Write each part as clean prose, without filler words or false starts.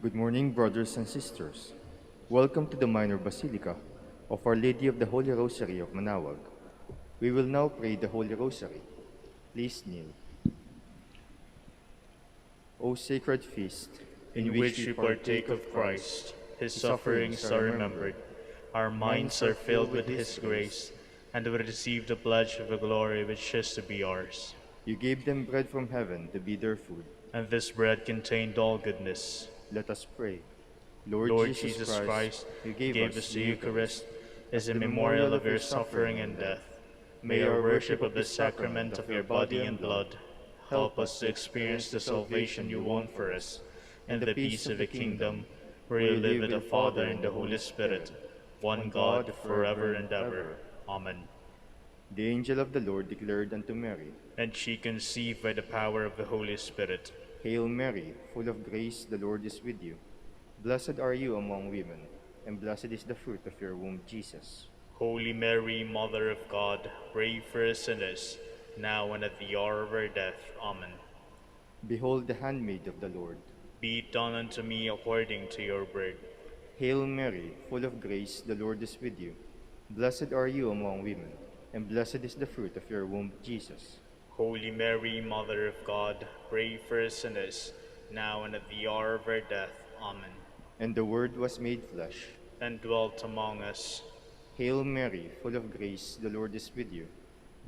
Good morning, brothers and sisters. Welcome to the Minor Basilica of Our Lady of the Holy Rosary of Manaoag. We will now pray the Holy Rosary. Please kneel. O sacred feast, in which we partake of Christ, his sufferings are remembered, our minds are filled with his grace, and we receive the pledge of the glory which is to be ours. You gave them bread from heaven to be their food. And this bread contained all goodness. Let us pray. Lord Lord Jesus Jesus Christ, Christ, you you gave gave us us the Eucharist as a the memorial of your suffering and death. May our worship of the sacrament of your body and blood help us to experience the salvation you won for us, and the peace of the kingdom, where you live with the Father and the Holy Spirit, one God, forever and ever. Amen. The angel of the Lord declared unto Mary, And she conceived by the power of the Holy Spirit. Hail Mary, full of grace, the Lord is with you. Blessed are you among women, and blessed is the fruit of your womb, Jesus. Holy Mary, Mother of God, pray for us sinners, now and at the hour of our death. Amen. Behold the handmaid of the Lord. Be it done unto me according to your word. Hail Mary, full of grace, the Lord is with you. Blessed are you among women, and blessed is the fruit of your womb, Jesus. Holy Mary, Mother of God, pray for us sinners, now and at the hour of our death. Amen. And the Word was made flesh, and dwelt among us. Hail Mary, full of grace, the Lord is with you.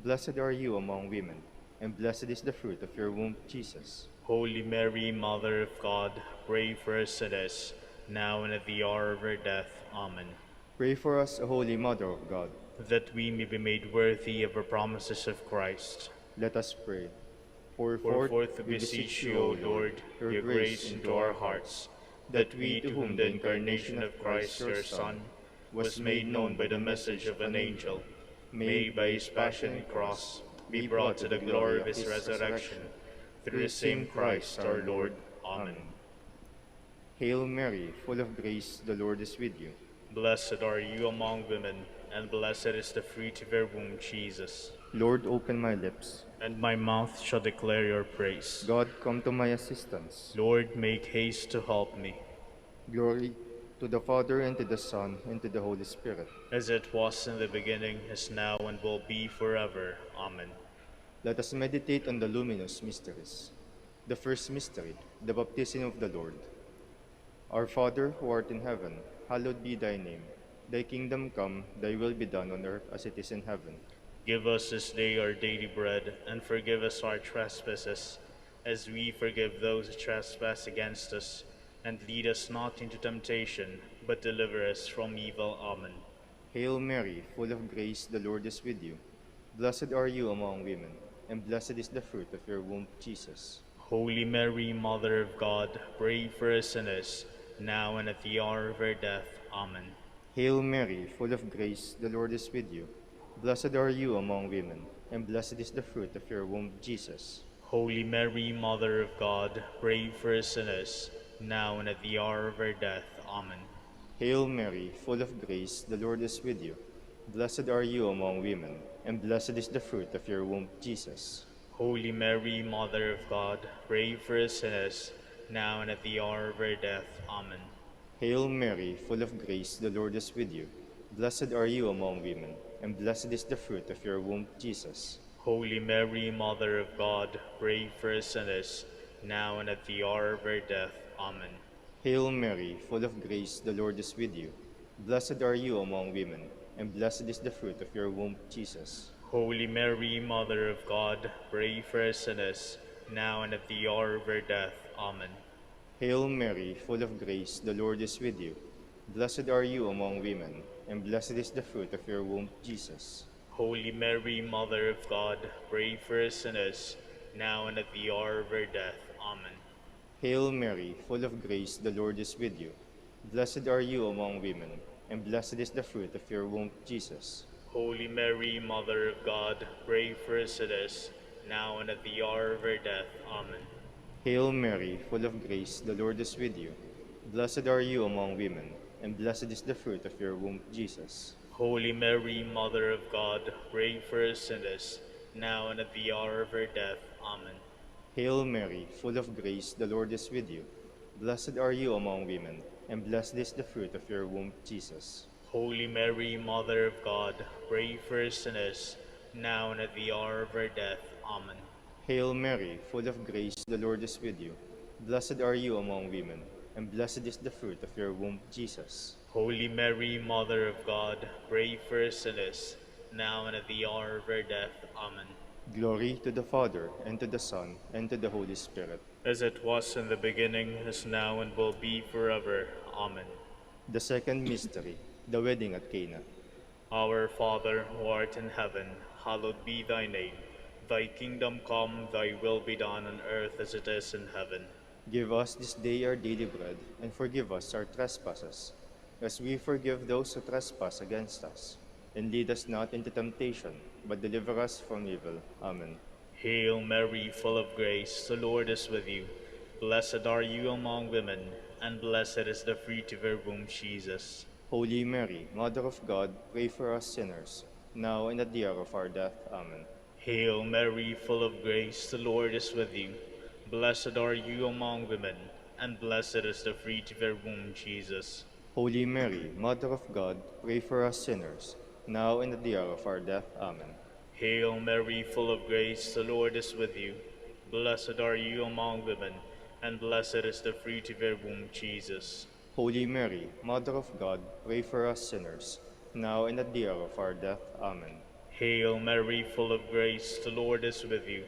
Blessed are you among women, and blessed is the fruit of your womb, Jesus. Holy Mary, Mother of God, pray for us sinners, now and at the hour of our death. Amen. Pray for us, O Holy Mother of God, that we may be made worthy of the promises of Christ. Let us pray. Pour forth, we beseech you, O Lord, your grace into our hearts, that we, to whom the incarnation of Christ your Son was made known by the message of an angel, may, by his passion and cross, be brought to the glory of his resurrection, through the same Christ our Lord. Amen. Hail Mary, full of grace, the Lord is with you. Blessed are you among women, and blessed is the fruit of your womb, Jesus. Lord, open my lips, and my mouth shall declare your praise. God, come to my assistance. Lord, make haste to help me. Glory to the Father, and to the Son, and to the Holy Spirit. As it was in the beginning, is now, and will be forever. Amen. Let us meditate on the luminous mysteries. The first mystery, the baptism of the Lord. Our Father, who art in heaven, hallowed be thy name. Thy kingdom come, thy will be done on earth as it is in heaven. Give us this day our daily bread, and forgive us our trespasses, as we forgive those who trespass against us. And lead us not into temptation, but deliver us from evil. Amen. Hail Mary, full of grace, the Lord is with you. Blessed are you among women, and blessed is the fruit of your womb, Jesus. Holy Mary, Mother of God, pray for us sinners, now and at the hour of our death. Amen. Hail Mary, full of grace, the Lord is with you. Blessed are you among women, and blessed is the fruit of your womb, Jesus. Holy Mary, Mother of God, pray for us sinners, now and at the hour of our death. Amen. Hail Mary, full of grace, the Lord is with you. Blessed are you among women, and blessed is the fruit of your womb, Jesus. Holy Mary, Mother of God, pray for us sinners, now and at the hour of our death. Amen. Hail Mary, full of grace, the Lord is with you. Blessed are you among women, and blessed is the fruit of your womb, Jesus. Holy Mary, Mother of God, pray for us sinners, now and at the hour of our death. Amen. Hail Mary, full of grace, the Lord is with you. Blessed are you among women, and blessed is the fruit of your womb, Jesus. Holy Mary, Mother of God, pray for us sinners, now and at the hour of our death. Amen. Hail Mary, full of grace, the Lord is with you. Blessed are you among women, and blessed is the fruit of your womb, Jesus. Holy Mary, Mother of God, pray for us sinners, now and at the hour of our death. Amen. Hail Mary, full of grace, the Lord is with you. Blessed are you among women, and blessed is the fruit of your womb, Jesus. Holy Mary, Mother of God, pray for us sinners, now and at the hour of our death. Amen. Hail Mary, full of grace, the Lord is with you. Blessed are you among women, and blessed is the fruit of your womb, Jesus. Holy Mary, Mother of God, pray for us sinners, now and at the hour of our death. Amen. Hail Mary, full of grace, the Lord is with you. Blessed are you among women, and blessed is the fruit of your womb, Jesus. Holy Mary, Mother of God, pray for us sinners, now and at the hour of our death. Amen. Hail Mary, full of grace, the Lord is with you. Blessed are you among women, and blessed is the fruit of your womb, Jesus. Holy Mary, Mother of God, pray for us sinners, now and at the hour of our death. Amen. Glory to the Father, and to the Son, and to the Holy Spirit. As it was in the beginning, is now, and will be forever. Amen. The second mystery, the wedding at Cana. Our Father, who art in heaven, hallowed be thy name. Thy kingdom come, thy will be done on earth as it is in heaven. Give us this day our daily bread, and forgive us our trespasses, as we forgive those who trespass against us. And lead us not into temptation, but deliver us from evil. Amen. Hail Mary, full of grace, the Lord is with you. Blessed are you among women, and blessed is the fruit of your womb, Jesus. Holy Mary, Mother of God, pray for us sinners, now and at the hour of our death. Amen. Hail Mary, full of grace, the Lord is with you. Blessed are you among women, and blessed is the fruit of your womb, Jesus. Holy Mary, Mother of God, pray for us sinners, now and at the hour of our death. Amen. Hail Mary, full of grace, the Lord is with you. Blessed are you among women, and blessed is the fruit of your womb, Jesus. Holy Mary, Mother of God, pray for us sinners, now and at the hour of our death. Amen. Hail Mary, full of grace, the Lord is with you.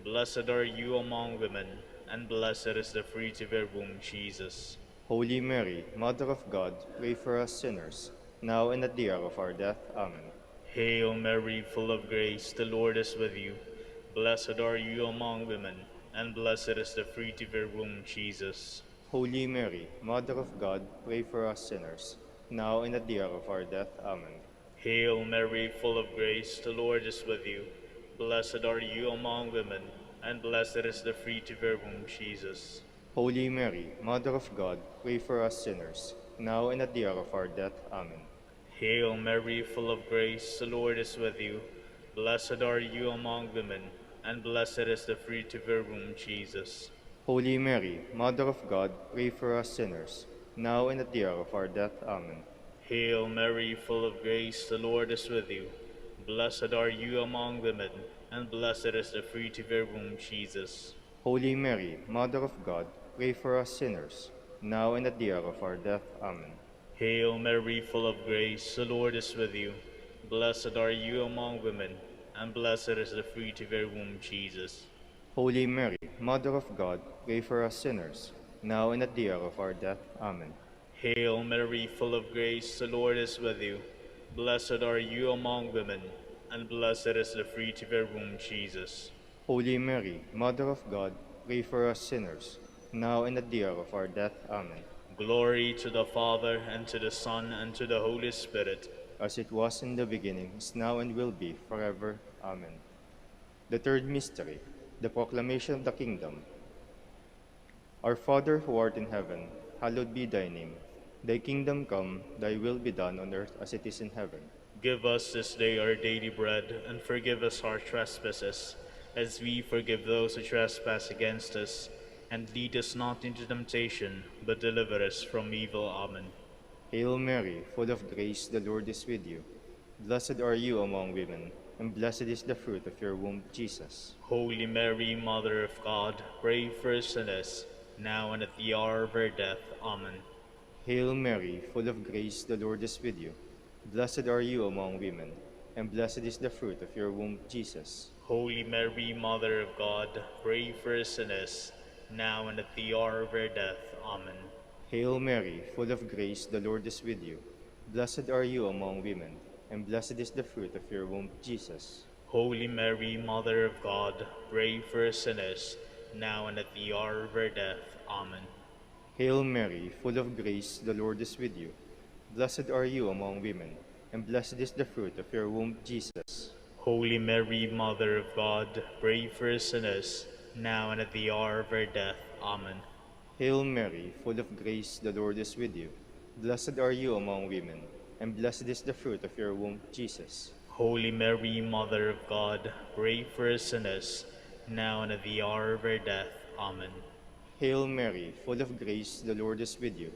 Blessed are you among women, and blessed is the fruit of your womb, Jesus. Holy Mary, Mother of God, pray for us sinners, now and at the hour of our death. Amen. Hail Mary, full of grace, the Lord is with you. Blessed are you among women, and blessed is the fruit of your womb, Jesus. Holy Mary, Mother of God, pray for us sinners, now and at the hour of our death. Amen. Hail Mary, full of grace, the Lord is with you. Blessed are you among women, and blessed is the fruit of your womb, Jesus. Holy Mary, Mother of God, pray for us sinners, now and at the hour of our death. Amen. Hail Mary, full of grace, the Lord is with you. Blessed are you among women, and blessed is the fruit of your womb, Jesus. Holy Mary, Mother of God, pray for us sinners, now and at the hour of our death. Amen. Hail Mary, full of grace, the Lord is with you. Blessed are you among women, and blessed is the fruit of your womb, Jesus. Holy Mary, Mother of God, pray for us sinners, now and at the hour of our death. Amen. Hail Mary, full of grace, the Lord is with you. Blessed are you among women, and blessed is the fruit of your womb, Jesus. Holy Mary, Mother of God, pray for us sinners, now and at the hour of our death. Amen. Hail Mary, full of grace, the Lord is with you. Blessed are you among women, and blessed is the fruit of your womb, Jesus. Holy Mary, Mother of God, pray for us sinners, now and at the hour of our death. Amen. Glory to the Father, and to the Son, and to the Holy Spirit. As it was in the beginning, is now, and will be, forever. Amen. The third mystery, the proclamation of the kingdom. Our Father who art in heaven, hallowed be thy name. Thy kingdom come, thy will be done on earth as it is in heaven. Give us this day our daily bread, and forgive us our trespasses, as we forgive those who trespass against us. And lead us not into temptation, but deliver us from evil. Amen. Hail Mary, full of grace, the Lord is with you. Blessed are you among women, and blessed is the fruit of your womb, Jesus. Holy Mary, Mother of God, pray for us sinners, now and at the hour of our death. Amen. Hail Mary, full of grace, the Lord is with you. Blessed are you among women, and blessed is the fruit of your womb, Jesus. Holy Mary, Mother of God, pray for us sinners, now and at the hour of our death. Amen. Hail Mary, full of grace, the Lord is with you. Blessed are you among women, and blessed is the fruit of your womb, Jesus. Holy Mary, Mother of God, pray for us sinners, now and at the hour of our death. Amen. Hail Mary, full of grace, the Lord is with you. Blessed are you among women, and blessed is the fruit of your womb, Jesus. Holy Mary, Mother of God, pray for us sinners, now and at the hour of our death. Amen. Hail Mary, full of grace, the Lord is with you. Blessed are you among women, and blessed is the fruit of your womb, Jesus. Holy Mary, Mother of God, pray for us sinners, now and at the hour of our death. Amen. Hail Mary, full of grace, the Lord is with you.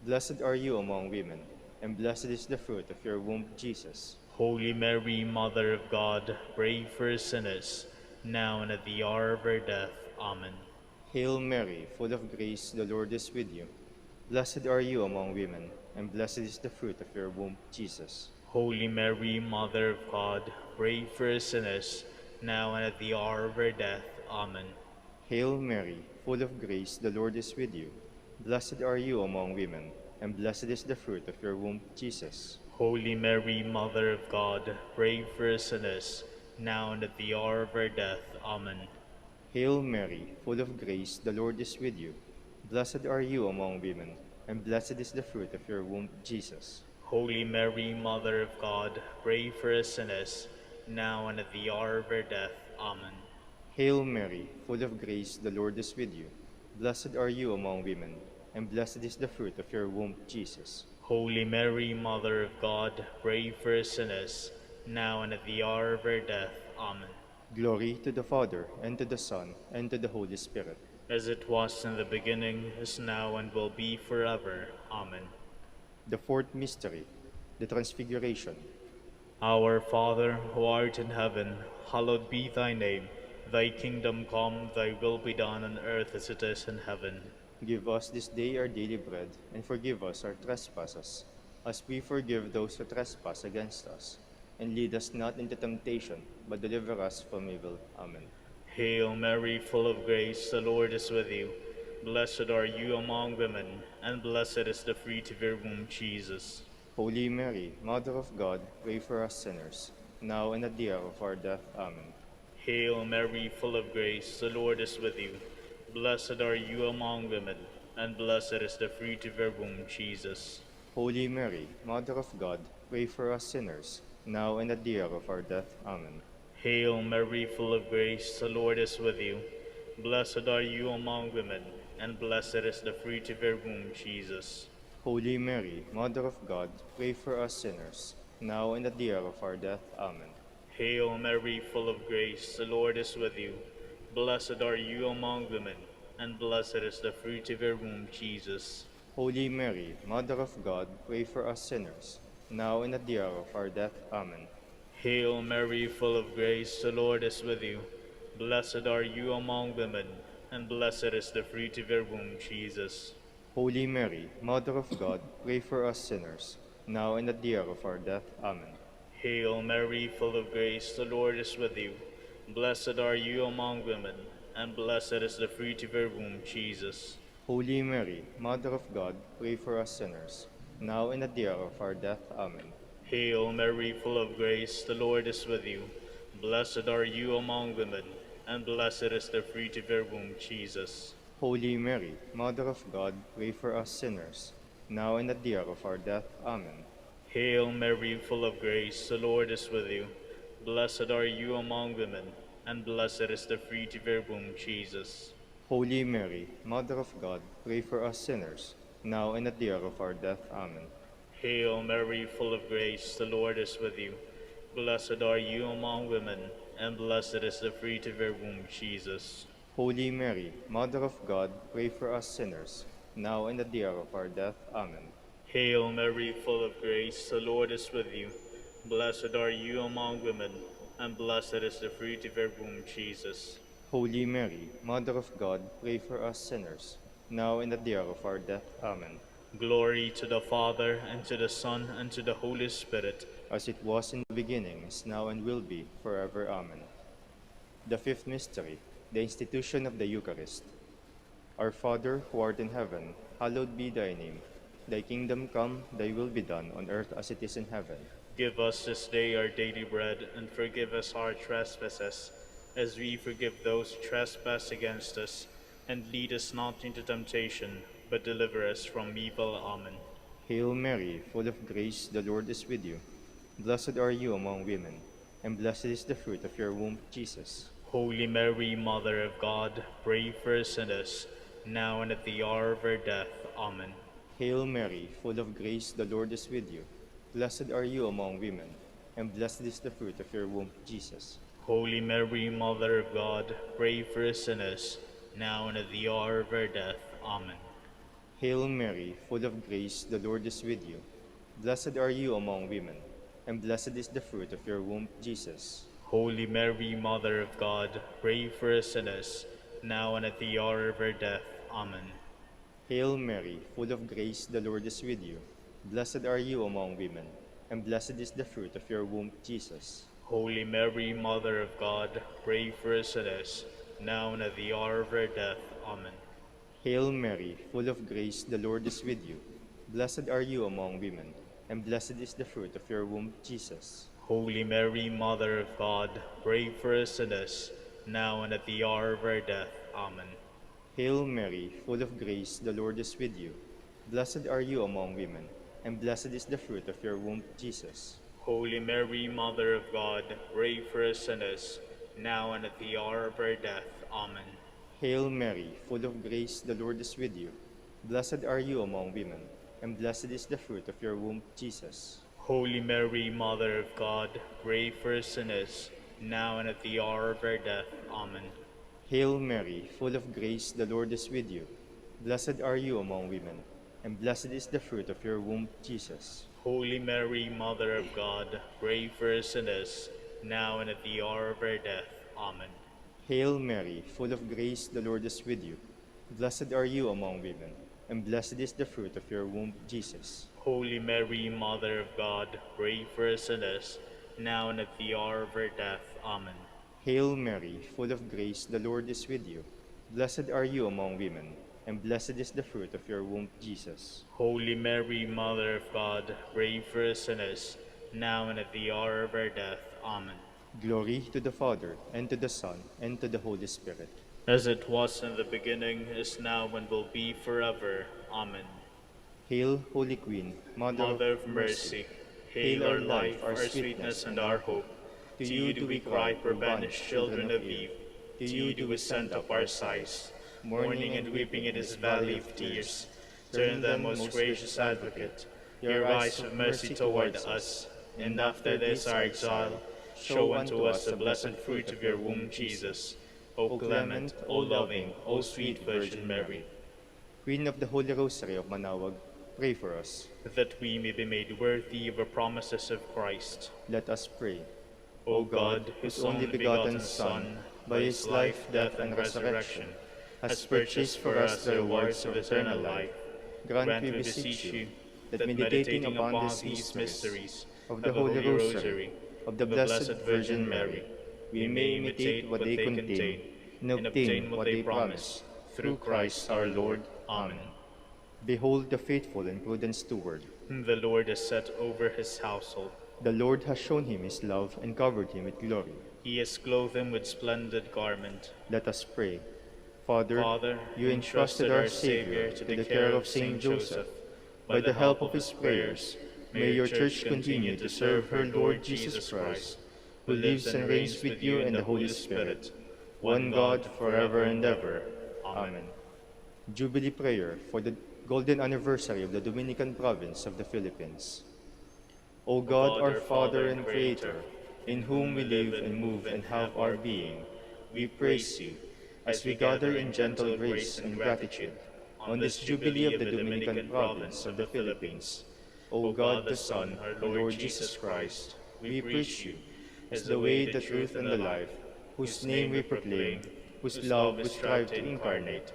Blessed are you among women, and blessed is the fruit of your womb, Jesus. Holy Mary, Mother of God, pray for us sinners, now and at the hour of our death. Amen. Hail Mary, full of grace, the Lord is with you. Blessed are you among women, and blessed is the fruit of your womb, Jesus. Holy Mary, Mother of God, pray for us sinners, now and at the hour of our death. Amen. Hail Mary, full of grace, the Lord is with you. Blessed are you among women, and blessed is the fruit of your womb, Jesus. Holy Mary, Mother of God, pray for us sinners, now and at the hour of our death. Amen. Hail Mary, full of grace, the Lord is with you. Blessed are you among women, and blessed is the fruit of your womb, Jesus. Holy Mary, Mother of God, pray for us sinners, now and at the hour of our death. Amen. Hail Mary, full of grace, the Lord is with you. Blessed are you among women, and blessed is the fruit of your womb, Jesus. Holy Mary, Mother of God, pray for us sinners, now and at the hour of our death. Amen. Glory to the Father, and to the Son, and to the Holy Spirit. As it was in the beginning, is now, and will be forever. Amen. The fourth mystery, the Transfiguration. Our Father, who art in heaven, hallowed be thy name. Thy kingdom come, thy will be done on earth as it is in heaven. Give us this day our daily bread, and forgive us our trespasses, as we forgive those who trespass against us. And lead us not into temptation, but deliver us from evil. Amen. Hail Mary, full of grace, the Lord is with you. Blessed are you among women, and blessed is the fruit of your womb, Jesus. Holy Mary, Mother of God, pray for us sinners, now and at the hour of our death. Amen. Hail Mary, full of grace, the Lord is with you. Blessed are you among women, and blessed is the fruit of your womb, Jesus. Holy Mary, Mother of God, pray for us sinners, now and at the hour of our death. Amen. Hail Mary, full of grace, the Lord is with you. Blessed are you among women, and blessed is the fruit of your womb, Jesus. Holy Mary, Mother of God, pray for us sinners, now and at the hour of our death. Amen. Hail Mary, full of grace, the Lord is with you. Blessed are you among women, and blessed is the fruit of your womb, Jesus. Holy Mary, Mother of God, pray for us sinners, now and at the hour of our death. Amen. Hail Mary, full of grace, the Lord is with you. Blessed are you among women, and blessed is the fruit of your womb, Jesus. Holy Mary, Mother of God, pray for us sinners, now and at the hour of our death. Amen. Hail Mary, full of grace, the Lord is with you. Blessed are you among women, and blessed is the fruit of your womb, Jesus. Holy Mary, Mother of God, pray for us sinners, now and at the hour of our death. Amen. Hail Mary, full of grace, the Lord is with you. Blessed are you among women, and blessed is the fruit of your womb, Jesus. Holy Mary, Mother of God, pray for us sinners, now and at the hour of our death. Amen. Hail Mary, full of grace, the Lord is with you. Blessed are you among women, and blessed is the fruit of your womb, Jesus. Holy Mary, Mother of God, pray for us sinners, now and at the hour of our death. Amen. Hail Mary, full of grace, the Lord is with you. Blessed are you among women, and blessed is the fruit of your womb, Jesus. Holy Mary, Mother of God, pray for us sinners, now and at the hour of our death. Amen. Hail Mary, full of grace, the Lord is with you. Blessed are you among women, and blessed is the fruit of your womb, Jesus. Holy Mary, Mother of God, pray for us sinners, now and at the hour of our death. Amen. Glory to the Father, and to the Son, and to the Holy Spirit. As it was in the beginning, is now, and will be, forever. Amen. The fifth mystery, the institution of the Eucharist. Our Father, who art in heaven, hallowed be thy name. Thy kingdom come, thy will be done, on earth as it is in heaven. Give us this day our daily bread, and forgive us our trespasses, as we forgive those who trespass against us. And lead us not into temptation, but deliver us from evil. Amen. Hail Mary, full of grace, the Lord is with you. Blessed are you among women, and blessed is the fruit of your womb, Jesus. Holy Mary, Mother of God, pray for us sinners, now and at the hour of our death. Amen. Hail Mary, full of grace, the Lord is with you. Blessed are you among women, and blessed is the fruit of your womb, Jesus. Holy Mary, Mother of God, pray for us sinners, now and at the hour of our death. Amen. Hail Mary, full of grace, the Lord is with you. Blessed are you among women, and blessed is the fruit of your womb, Jesus. Holy Mary, Mother of God, pray for us sinners, now and at the hour of our death. Amen. Hail Mary, full of grace, the Lord is with you. Blessed are you among women, and blessed is the fruit of your womb, Jesus. Holy Mary, Mother of God, pray for us sinners, now and at the hour of our death. Amen. Hail Mary, full of grace, the Lord is with you. Blessed are you among women, and blessed is the fruit of your womb, Jesus. Holy Mary, Mother of God, pray for us sinners, now and at the hour of our death. Amen. Hail Mary, full of grace, the Lord is with you. Blessed are you among women, and blessed is the fruit of your womb, Jesus. Holy Mary, Mother of God, pray for us sinners, now and at the hour of our death. Amen. Hail Mary, full of grace, the Lord is with you. Blessed are you among women, and blessed is the fruit of your womb, Jesus. Holy Mary, Mother of God, pray for us sinners, now and at the hour of our death. Amen. Hail Mary, full of grace, the Lord is with you. Blessed are you among women, and blessed is the fruit of your womb, Jesus. Holy Mary, Mother of God, pray for us sinners, now and at the hour of our death. Amen. Hail Mary, full of grace, the Lord is with you. Blessed are you among women, and blessed is the fruit of your womb, Jesus. Holy Mary, Mother of God, pray for us sinners, now and at the hour of our death. Amen. Hail Mary, full of grace, the Lord is with you. Blessed are you among women, and blessed is the fruit of your womb, Jesus. Holy Mary, Mother of God, pray for us sinners, now and at the hour of our death. Amen. Glory to the Father, and to the Son, and to the Holy Spirit. As it was in the beginning, is now, and will be forever. Amen. Hail, Holy Queen, Mother of mercy, hail our life, our sweetness, and our hope. To you do we cry, poor banished children of Eve. To you do we send up our sighs, mourning and weeping in this valley of tears. Turn then, most gracious Advocate, your eyes of mercy toward us, and after this our exile, show unto us the blessed fruit of your womb, Jesus. O clement, O loving, O sweet Virgin Mary, Queen of the Holy Rosary of Manaoag, pray for us. that we may be made worthy of the promises of Christ. Let us pray. O God, whose only begotten Son, by his life, death, and resurrection, has purchased for us the rewards of eternal life, grant, we beseech you, that meditating upon these mysteries of the Holy Rosary of the Blessed Virgin Mary, we may imitate what they contain and obtain what they promise, through Christ our Lord. Amen. Behold the faithful and prudent steward. Whom the Lord has set over his household. The Lord has shown him his love and covered him with glory. He has clothed him with splendid garment. Let us pray. Father, Father, you entrusted our Savior to the care of Saint Joseph. By the help of his prayers, may your Church continue to serve her Lord Jesus Christ, who lives and reigns with you in the Holy Spirit, one God, forever and ever. Amen. Jubilee Prayer for the Golden Anniversary of the Dominican Province of the Philippines. O God, our Father and Creator, in whom we live and move and have our being, we praise you, as we gather in gentle grace and gratitude on this Jubilee of the Dominican Province of the Philippines. O God, the Son, our Lord Jesus Christ, we preach you as the way, the truth, and the life, whose name we proclaim, whose love we strive to incarnate.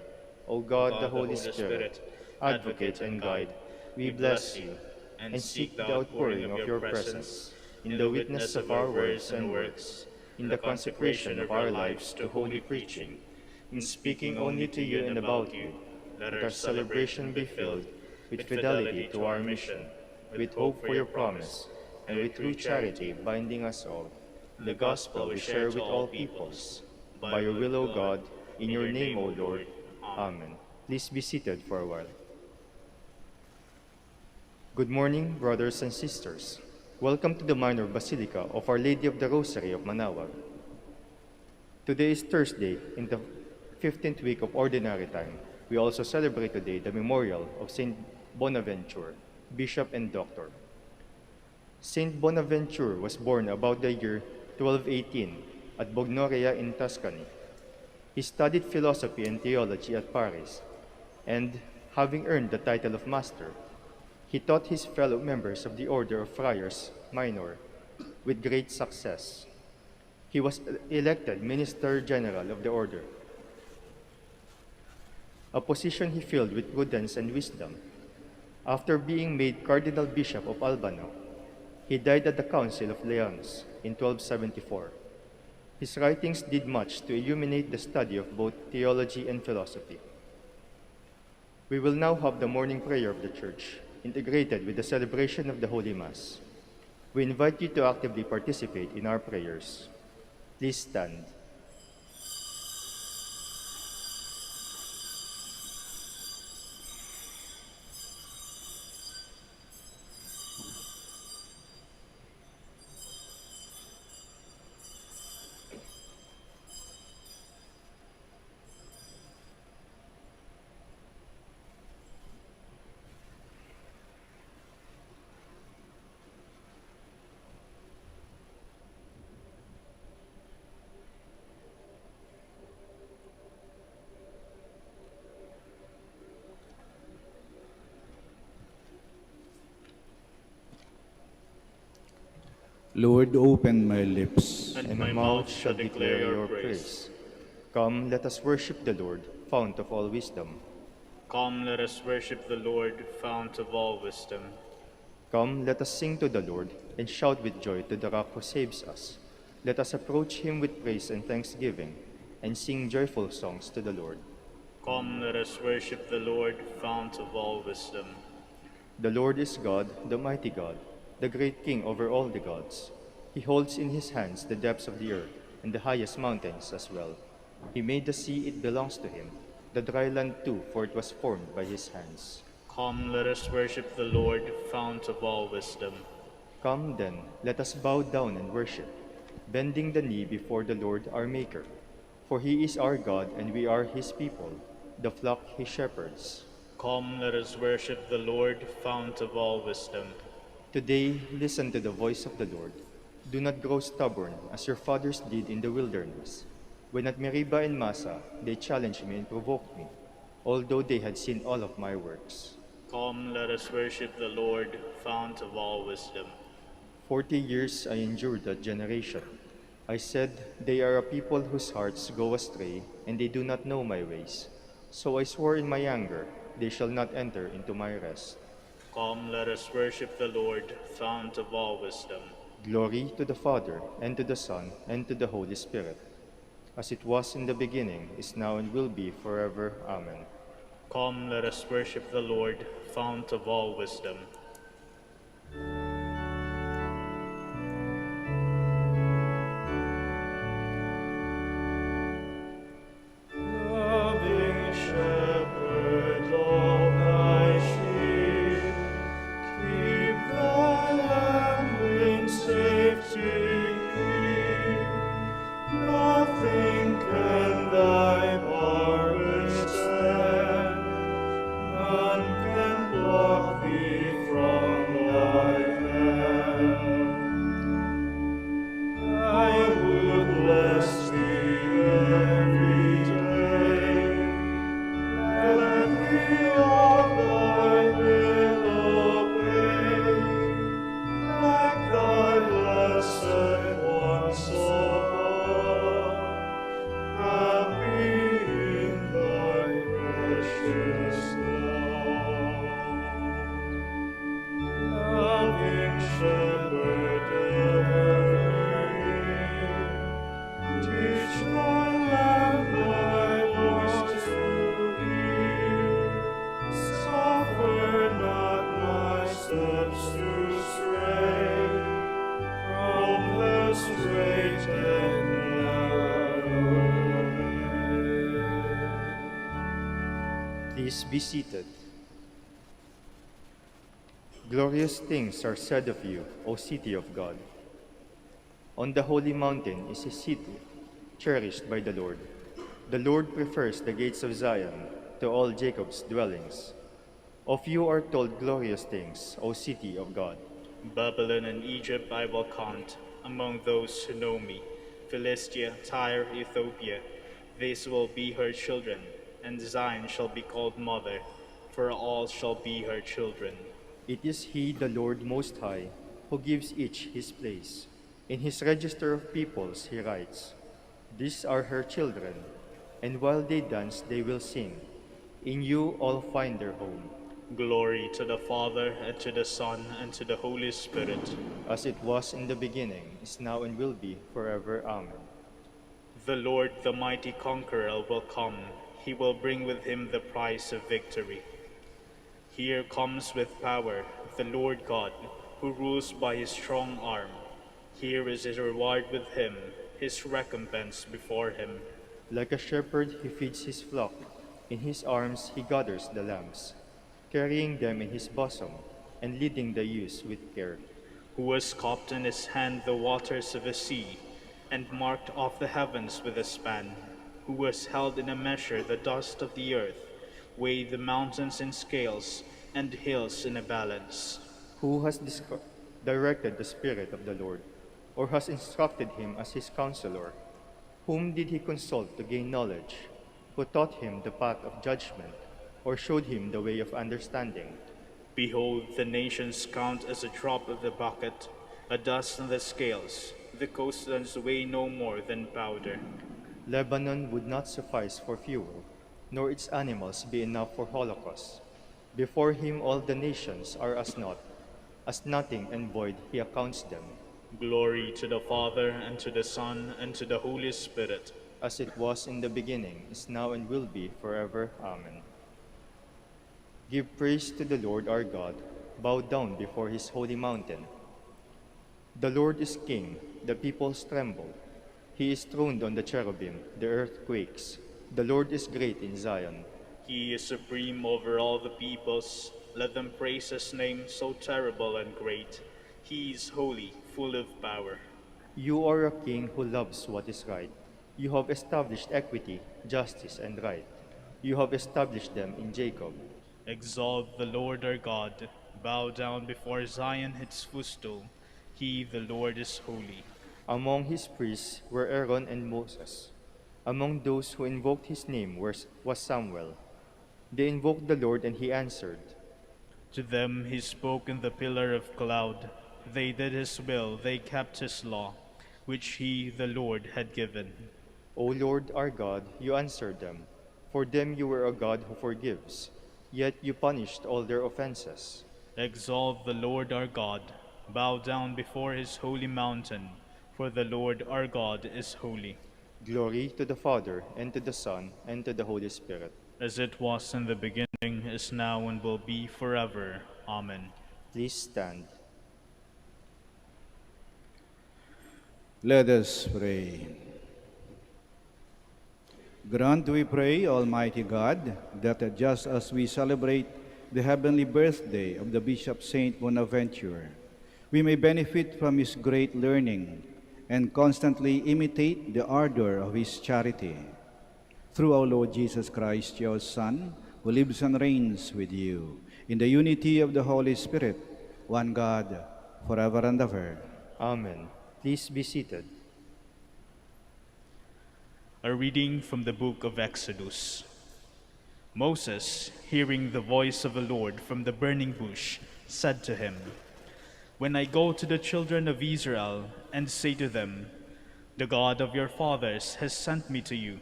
O God, the Holy Spirit, Advocate and Guide, we bless you and seek the outpouring of your presence in the witness of our words and works, in the consecration of our lives to holy preaching, in speaking only to you and about you. Let our celebration be filled with fidelity to our mission, with hope for your promise, and with true charity binding us all. The gospel we share with all peoples. By your will, O God, in your name, O Lord. Amen. Please be seated for a while. Good morning, brothers and sisters. Welcome to the Minor Basilica of Our Lady of the Rosary of Manaoag. Today is Thursday in the 15th week of Ordinary Time. We also celebrate today the memorial of Saint Bonaventure, Bishop and Doctor. Saint Bonaventure was born about the year 1218 at Bognoria in Tuscany. He studied philosophy and theology at Paris, and, having earned the title of master, he taught his fellow members of the Order of Friars Minor with great success. He was elected Minister General of the Order, a position he filled with prudence and wisdom. After being made Cardinal Bishop of Albano, he died at the Council of Lyons in 1274. His writings did much to illuminate the study of both theology and philosophy. We will now have the morning prayer of the Church, integrated with the celebration of the Holy Mass. We invite you to actively participate in our prayers. Please stand. Lord, open my lips, and my mouth shall declare your praise. Come, let us worship the Lord, fount of all wisdom. Come, let us worship the Lord, fount of all wisdom. Come, let us sing to the Lord, and shout with joy to the rock who saves us. Let us approach him with praise and thanksgiving, and sing joyful songs to the Lord. Come, let us worship the Lord, fount of all wisdom. The Lord is God, the mighty God, the great King over all the gods. He holds in his hands the depths of the earth, and the highest mountains as well. He made the sea, it belongs to him, the dry land too, for it was formed by his hands. Come, let us worship the Lord, fount of all wisdom. Come then, let us bow down and worship, bending the knee before the Lord our Maker. For he is our God, and we are his people, the flock he shepherds. Come, let us worship the Lord, fount of all wisdom. Today, listen to the voice of the Lord. Do not grow stubborn, as your fathers did in the wilderness. When at Meribah and Massa, they challenged me and provoked me, although they had seen all of my works. Come, let us worship the Lord, fount of all wisdom. 40 years I endured that generation. I said, they are a people whose hearts go astray, and they do not know my ways. So I swore in my anger, they shall not enter into my rest. Come, let us worship the Lord, fount of all wisdom. Glory to the Father, and to the Son, and to the Holy Spirit, as it was in the beginning, is now, and will be forever. Amen. Come, let us worship the Lord, fount of all wisdom. Loving Shepherd of thy sheep, keep thy lamb in safety. Nothing can thy power withstand, none can pluck thee from thy hand. I would bless thee every day, let thee of thy will obey, like thy blessed one so called, happy in thy precious love. Loving Shepherd ever near, teach thy lamb thy voice to hear. Suffer not my steps to stray from the straight and narrow way. Please be seated. Glorious things are said of you, O city of God. On the holy mountain is a city, cherished by the Lord. The Lord prefers the gates of Zion to all Jacob's dwellings. Of you are told glorious things, O city of God. Babylon and Egypt I will count among those who know me, Philistia, Tyre, Ethiopia, These will be her children, and Zion shall be called mother, for all shall be her children. It is He, the Lord Most High, who gives each his place. In His register of peoples He writes, "These are her children, and while they dance they will sing. In you all find their home." Glory to the Father, and to the Son, and to the Holy Spirit. As it was in the beginning, is now, and will be, forever. Amen. The Lord, the mighty conqueror, will come. He will bring with him the prize of victory. Here comes with power the Lord God, who rules by his strong arm. Here is his reward with him, his recompense before him. Like a shepherd, He feeds His flock. In His arms He gathers the lambs, carrying them in His bosom, and leading the ewes with care. Who has cupped in his hand the waters of the sea, and marked off the heavens with a span, who has held in a measure the dust of the earth, weighed the mountains in scales, and hills in a balance. Who has directed the Spirit of the Lord, or has instructed him as his counselor? Whom did He consult to gain knowledge? Who taught him the path of judgment, or showed him the way of understanding? Behold, the nations count as a drop of the bucket, a dust on the scales. The coastlands weigh no more than powder. Lebanon would not suffice for fuel, nor its animals be enough for holocaust. Before Him all the nations are as naught, as nothing and void He accounts them. Glory to the Father, and to the Son, and to the Holy Spirit. As it was in the beginning, is now, and will be, forever. Amen. Give praise to the Lord our God. Bow down before His holy mountain. The Lord is King, the peoples tremble. He is throned on the cherubim, the earth quakes. The Lord is great in Zion. He is supreme over all the peoples. Let them praise his name, so terrible and great. He is holy, full of power. You are a king who loves what is right. You have established equity, justice, and right. You have established them in Jacob. Exalt the Lord our God. Bow down before Zion, its footstool. He, the Lord, is holy. Among His priests were Aaron and Moses. Among those who invoked His name was Samuel. They invoked the Lord, and He answered. To them he spoke in the pillar of cloud. They did his will, they kept his law, which he, the Lord, had given. O Lord our God, you answered them. For them you were a God who forgives, yet you punished all their offenses. Exalt the Lord our God. Bow down before his holy mountain, for the Lord our God is holy. Glory to the Father, and to the Son, and to the Holy Spirit. As it was in the beginning, is now, and will be forever. Amen. Please stand. Let us pray. Grant, we pray, Almighty God, that just as we celebrate the heavenly birthday of the Bishop Saint Bonaventure, we may benefit from his great learning and constantly imitate the ardor of his charity. Through our Lord Jesus Christ, your Son, who lives and reigns with you, in the unity of the Holy Spirit, one God, forever and ever. Amen. Please be seated. A reading from the book of Exodus. Moses, hearing the voice of the Lord from the burning bush, said to him, "When I go to the children of Israel and say to them, 'The God of your fathers has sent me to you,'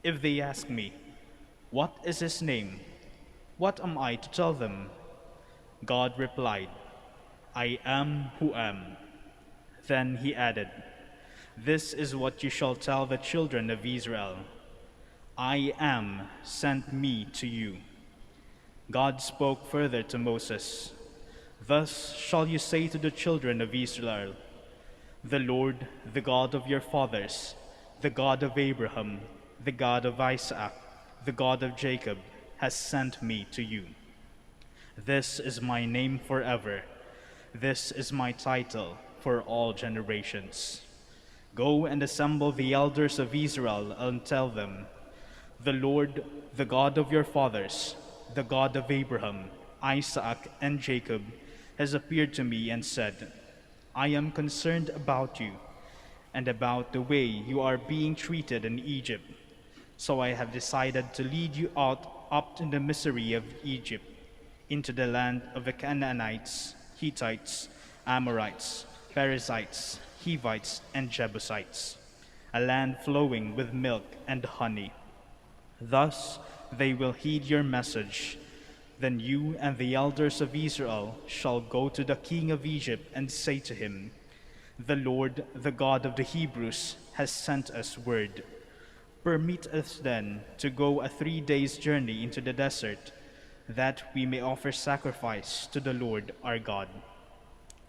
if they ask me, 'What is his name?' what am I to tell them?" God replied, "I am who am." Then he added, "This is what you shall tell the children of Israel. I am sent me to you." God spoke further to Moses, "Thus shall you say to the children of Israel, 'The Lord, the God of your fathers, the God of Abraham, the God of Isaac, the God of Jacob, has sent me to you.' This is my name forever. This is my title for all generations. Go and assemble the elders of Israel and tell them, 'The Lord, the God of your fathers, the God of Abraham, Isaac, and Jacob, has appeared to me and said, I am concerned about you and about the way you are being treated in Egypt. So I have decided to lead you out up in the misery of Egypt, into the land of the Canaanites, Hittites, Amorites, Perizzites, Hivites, and Jebusites, a land flowing with milk and honey. Thus they will heed your message. Then you and the elders of Israel shall go to the king of Egypt and say to him, "The Lord, the God of the Hebrews, has sent us word. Permit us then to go a 3 days' journey into the desert, that we may offer sacrifice to the Lord our God.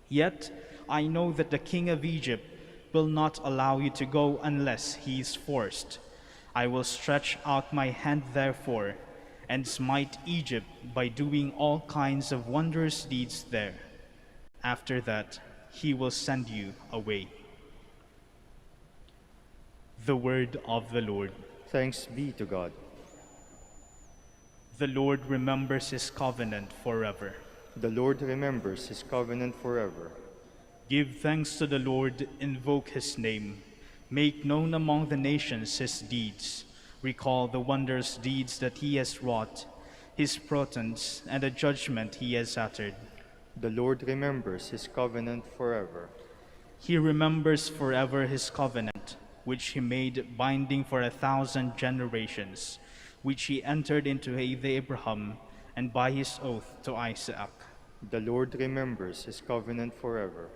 Yet I know that the king of Egypt will not allow you to go unless he is forced. I will stretch out my hand therefore, and smite Egypt by doing all kinds of wondrous deeds there. After that, he will send you away." The word of the Lord. Thanks be to God. The Lord remembers his covenant forever. The Lord remembers his covenant forever. Give thanks to the Lord, invoke his name. Make known among the nations his deeds. Recall the wondrous deeds that he has wrought, his portents, and the judgment he has uttered. The Lord remembers his covenant forever. He remembers forever his covenant, which he made binding for 1,000 generations, which he entered into with Abraham, and by his oath to Isaac. The Lord remembers his covenant forever.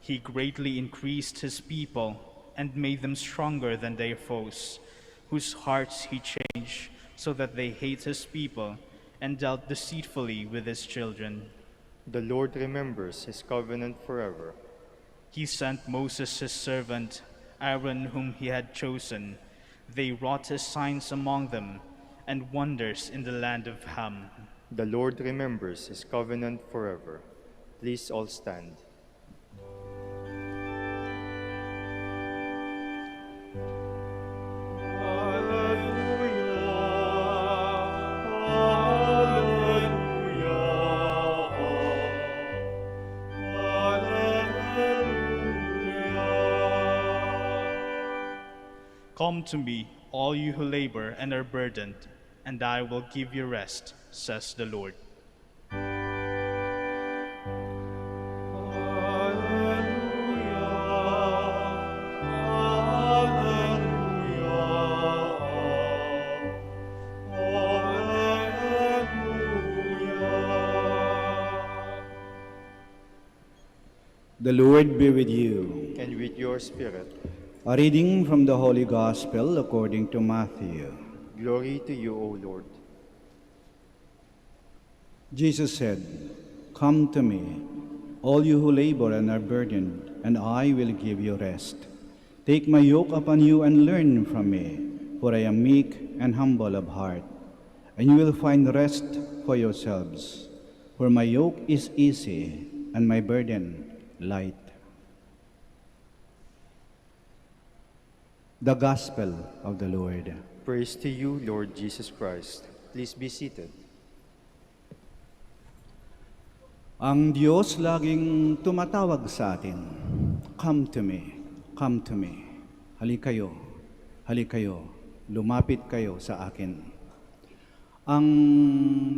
He greatly increased his people and made them stronger than their foes, whose hearts he changed, so that they hate his people and dealt deceitfully with his children. The Lord remembers his covenant forever. He sent Moses his servant, Aaron whom he had chosen. They wrought his signs among them, and wonders in the land of Ham. The Lord remembers his covenant forever. Please all stand. Come to me, all you who labor and are burdened, and I will give you rest, says the Lord. The Lord be with you. And with your spirit. A reading from the Holy Gospel according to Matthew. Glory to you, O Lord. Jesus said, "Come to me, all you who labor and are burdened, and I will give you rest. Take my yoke upon you and learn from me, for I am meek and humble of heart, and you will find rest for yourselves. For my yoke is easy and my burden light." The Gospel of the Lord. Praise to you, Lord Jesus Christ. Please be seated. Ang Diyos laging tumatawag sa atin, "Come to me, come to me." Halikayo, halikayo, lumapit kayo sa akin. Ang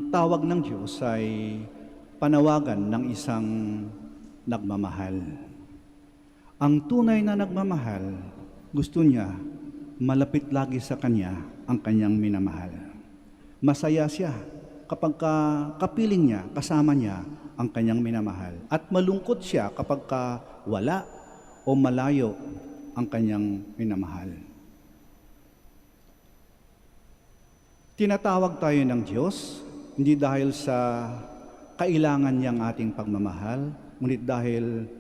tawag ng Diyos ay panawagan ng isang nagmamahal. Ang tunay na nagmamahal, gusto niya malapit lagi sa Kanya ang Kanyang minamahal. Masaya siya kapag kapiling niya, kasama niya ang Kanyang minamahal. At malungkot siya kapag wala o malayo ang Kanyang minamahal. Tinatawag tayo ng Diyos, hindi dahil sa kailangan niyang ating pagmamahal, ngunit dahil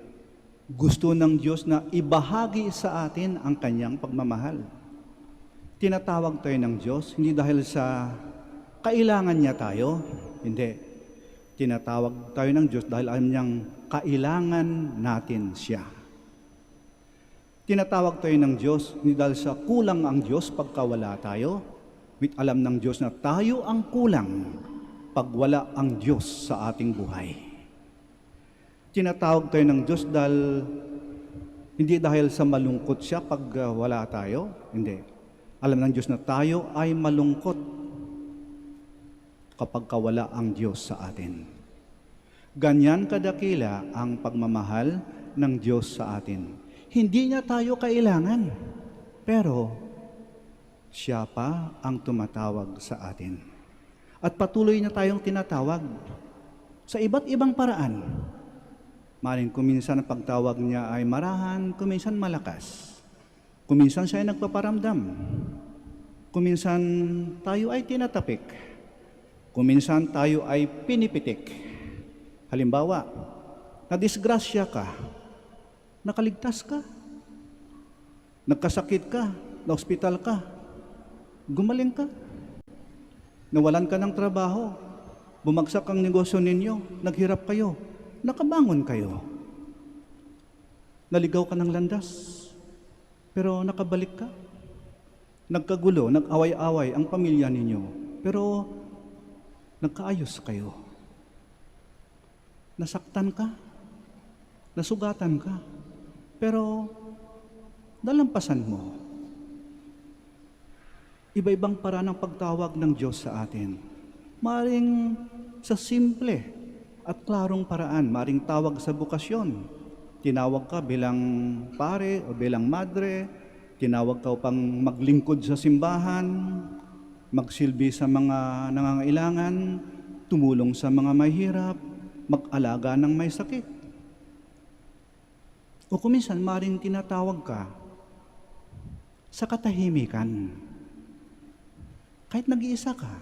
gusto ng Diyos na ibahagi sa atin ang Kanyang pagmamahal. Tinatawag tayo ng Diyos, hindi dahil sa kailangan niya tayo, hindi. Tinatawag tayo ng Diyos dahil alam niyang kailangan natin siya. Tinatawag tayo ng Diyos, hindi dahil sa kulang ang Diyos pagka wala tayo, with alam ng Diyos na tayo ang kulang pag wala ang Diyos sa ating buhay. Tinatawag tayo ng Diyos hindi dahil sa malungkot siya pag wala tayo, hindi. Alam ng Diyos na tayo ay malungkot kapag kawala ang Diyos sa atin. Ganyan kadakila ang pagmamahal ng Diyos sa atin. Hindi niya tayo kailangan, pero siya pa ang tumatawag sa atin. At patuloy na tayong tinatawag sa iba't ibang paraan. Maring kuminsan ang pagtawag niya ay marahan, kuminsan malakas. Kuminsan siya ay nagpaparamdam. Kuminsan tayo ay tinatapik. Kuminsan tayo ay pinipitik. Halimbawa, nadisgrasya ka, nakaligtas ka, nagkasakit ka, na-hospital ka, gumaling ka, nawalan ka ng trabaho, bumagsak ang negosyo ninyo, naghirap kayo, nakabangon kayo, naligaw ka ng landas, pero nakabalik ka, nagkagulo, nag-away-away ang pamilya ninyo, pero nagkaayos kayo, nasaktan ka, nasugatan ka, pero nalampasan mo. Iba-ibang paraan ng pagtawag ng Diyos sa atin. Maring sa simple at klarong paraan, maring tawag sa bukasyon. Tinawag ka bilang pare o bilang madre, tinawag ka upang maglingkod sa simbahan, magsilbi sa mga nangangailangan, tumulong sa mga mahirap, mag-alaga ng may sakit. O kuminsan, maring tinatawag ka sa katahimikan. Kahit nag-iisa ka,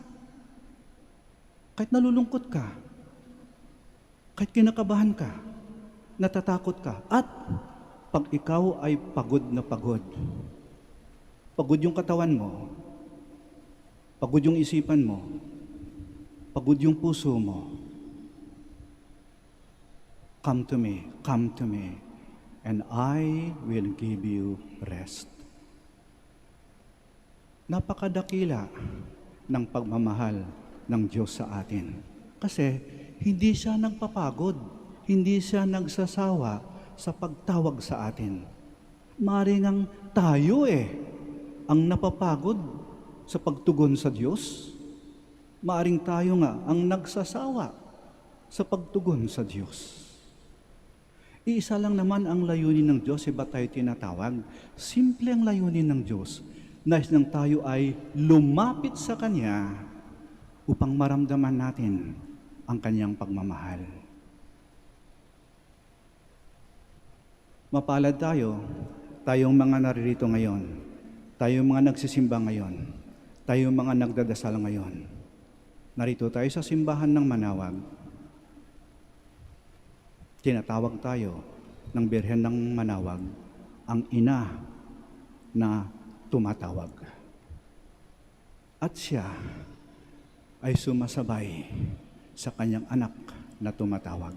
kahit nalulungkot ka, kahit kinakabahan ka, natatakot ka, at pag ikaw ay pagod na pagod, pagod yung katawan mo, pagod yung isipan mo, pagod yung puso mo, come to me, and I will give you rest. Napakadakila ng pagmamahal ng Diyos sa atin. Kasi hindi siya nagpapagod, hindi siya nagsasawa sa pagtawag sa atin. Maring ang tayo ang napapagod sa pagtugon sa Diyos. Maaring tayo nga ang nagsasawa sa pagtugon sa Diyos. Iisa lang naman ang layunin ng Diyos, iba tayo tinatawag. Simple ang layunin ng Diyos. Nais nang tayo ay lumapit sa Kanya upang maramdaman natin ang Kanyang pagmamahal. Mapalad tayong mga naririto ngayon, tayong mga nagsisimba ngayon, tayong mga nagdadasal ngayon. Narito tayo sa simbahan ng Manaoag. Tinatawag tayo ng Birhen ng Manaoag, ang ina na tumatawag. At siya ay sumasabay sa kanyang anak na tumatawag.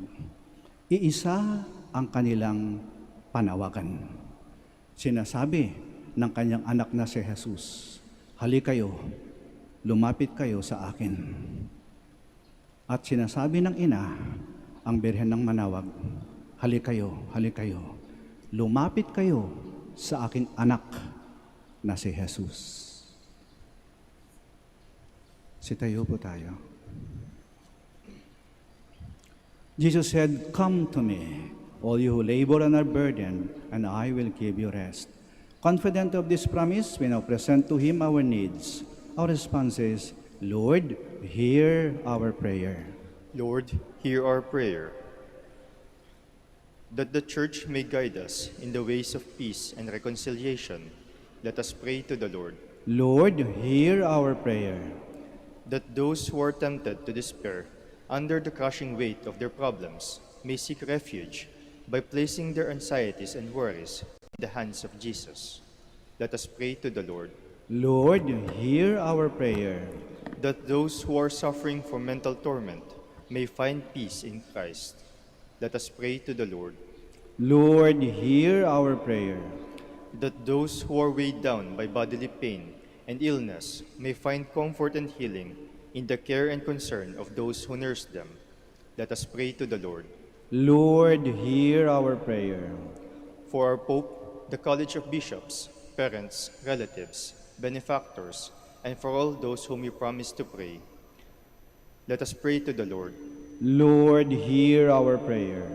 Iisa ang kanilang panawagan. Sinasabi ng kanyang anak na si Jesus, "Hali kayo, lumapit kayo sa akin." At sinasabi ng ina, ang Birhen ng Manaoag, hali kayo, lumapit kayo sa aking anak na si Jesus. Sitayo po tayo. Jesus said, "Come to me, all you who labor and are burdened, and I will give you rest." Confident of this promise, we now present to Him our needs. Our response is, "Lord, hear our prayer." Lord, hear our prayer. That the Church may guide us in the ways of peace and reconciliation, let us pray to the Lord. Lord, hear our prayer. That those who are tempted to despair under the crushing weight of their problems may seek refuge by placing their anxieties and worries in the hands of Jesus. Let us pray to the Lord. Lord, hear our prayer. That those who are suffering from mental torment may find peace in Christ. Let us pray to the Lord. Lord, hear our prayer. That those who are weighed down by bodily pain and illness may find comfort and healing in the care and concern of those who nurse them. Let us pray to the Lord. Lord, hear our prayer. For our Pope, the College of Bishops, parents, relatives, benefactors, and for all those whom you promise to pray. Let us pray to the Lord. Lord, hear our prayer.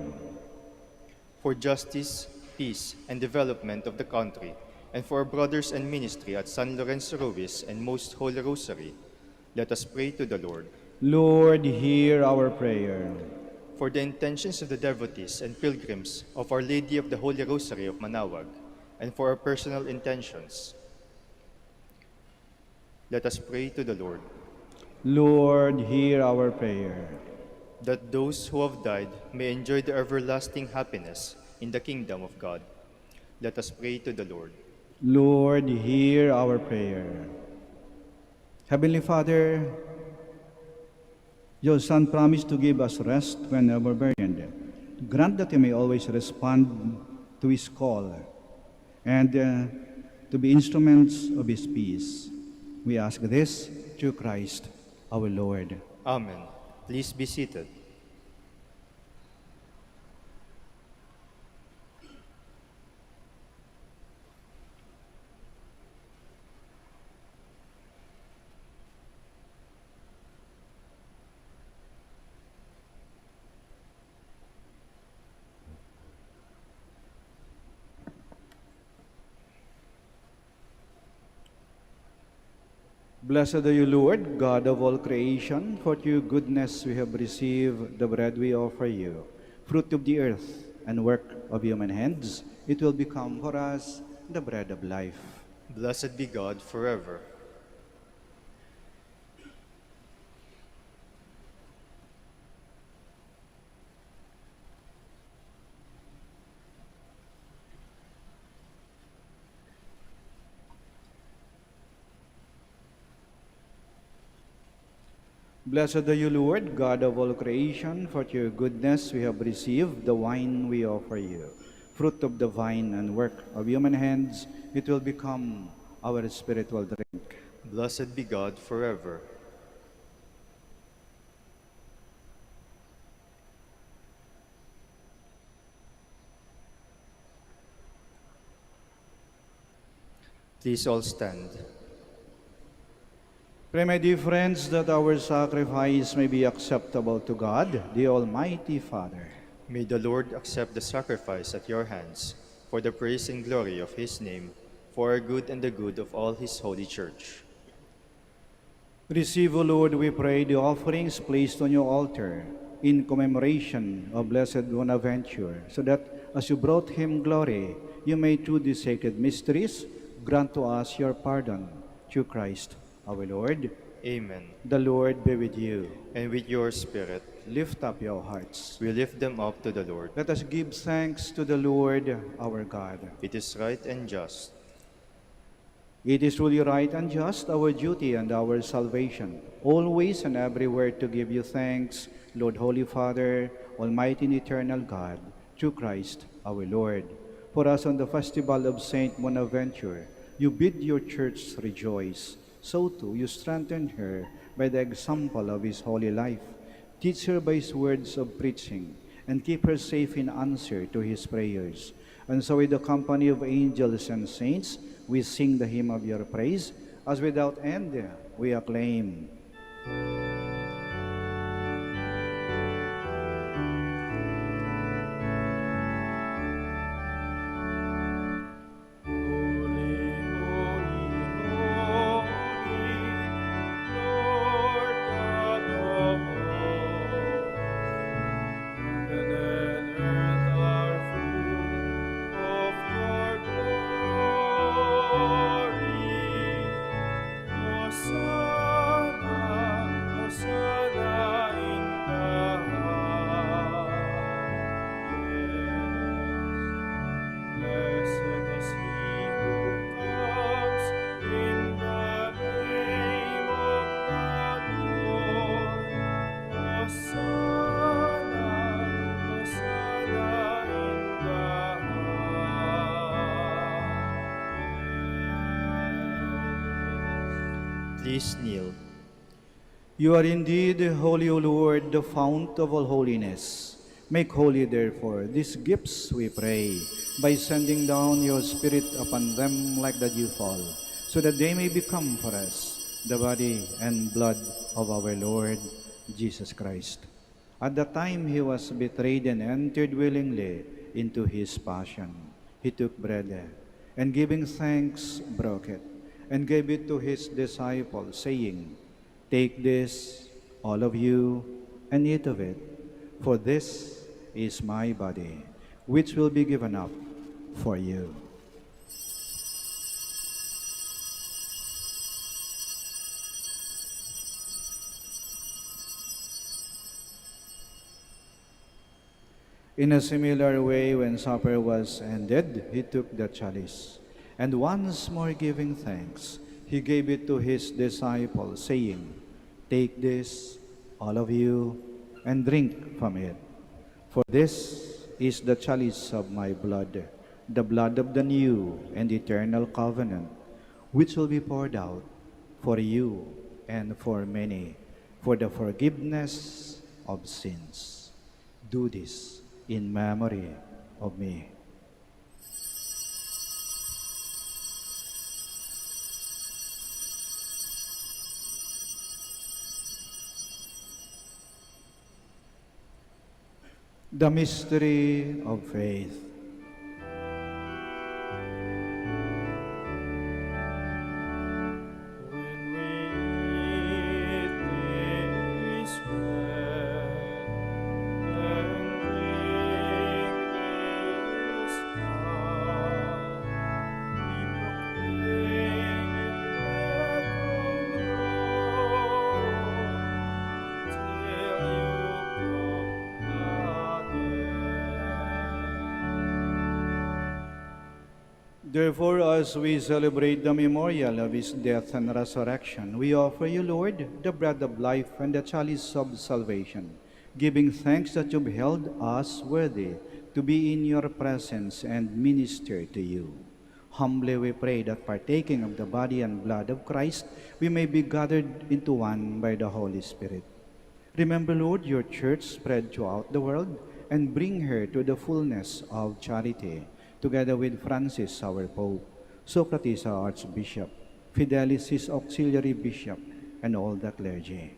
For justice, peace, and development of the country, and for our brothers and ministry at San Lorenzo Ruiz and Most Holy Rosary, let us pray to the Lord. Lord, hear our prayer. For the intentions of the devotees and pilgrims of Our Lady of the Holy Rosary of Manaoag, and for our personal intentions, let us pray to the Lord. Lord, hear our prayer. That those who have died may enjoy the everlasting happiness in the kingdom of God, let us pray to the Lord. Lord, hear our prayer. Heavenly Father, your Son promised to give us rest whenever burdened. Grant that we may always respond to His call and to be instruments of His peace. We ask this through Christ our Lord. Amen. Please be seated. Blessed are you, Lord, God of all creation, for through your goodness we have received the bread we offer you, fruit of the earth and work of human hands. It will become for us the bread of life. Blessed be God forever. Blessed are you, Lord, God of all creation, for through your goodness we have received the wine we offer you, fruit of the vine and work of human hands. It will become our spiritual drink. Blessed be God forever. Please all stand. Pray, my dear friends, that our sacrifice may be acceptable to God, the Almighty Father. May the Lord accept the sacrifice at your hands, for the praise and glory of His name, for our good and the good of all His holy Church. Receive, O Lord, we pray, the offerings placed on your altar in commemoration of Blessed Bonaventure, so that as you brought him glory, you may through these sacred mysteries grant to us your pardon, through Christ our Lord. Amen. The Lord be with you. And with your spirit, Lift up your hearts. we lift them up to the Lord. Let us give thanks to the Lord our God. It is right and just. It is truly right and just, our duty and our salvation, always and everywhere to give you thanks, Lord, Holy Father, Almighty and eternal God, through Christ our Lord. For us on the festival of Saint Bonaventure, you bid your church rejoice. So too you strengthen her by the example of his holy life. Teach her by his words of preaching, and keep her safe in answer to his prayers. And so with the company of angels and saints, we sing the hymn of your praise, as without end we acclaim. Please kneel. You are indeed holy, O Lord, the fount of all holiness. Make holy, therefore, these gifts, we pray, by sending down your Spirit upon them like the dewfall, so that they may become for us the body and blood of our Lord Jesus Christ. At the time he was betrayed and entered willingly into his passion, he took bread, and giving thanks, broke it, and gave it to his disciples, saying, "Take this, all of you, and eat of it, for this is my body, which will be given up for you." In a similar way, when supper was ended, he took the chalice, and once more giving thanks, he gave it to his disciples, saying, "Take this, all of you, and drink from it. For this is the chalice of my blood, the blood of the new and eternal covenant, which will be poured out for you and for many, for the forgiveness of sins. Do this in memory of me." The mystery of faith. When we eat this bread and drink this cup, we proclaim your death, O Lord, till you come again. Therefore, as we celebrate the memorial of his death and resurrection, we offer you, Lord, the bread of life and the chalice of salvation, giving thanks that you've held us worthy to be in your presence and minister to you. Humbly we pray that partaking of the body and blood of Christ, we may be gathered into one by the Holy Spirit. Remember, Lord, your church spread throughout the world, and bring her to the fullness of charity, together with Francis, our Pope, Socrates, our Archbishop, Fidelis, his auxiliary bishop, and all the clergy.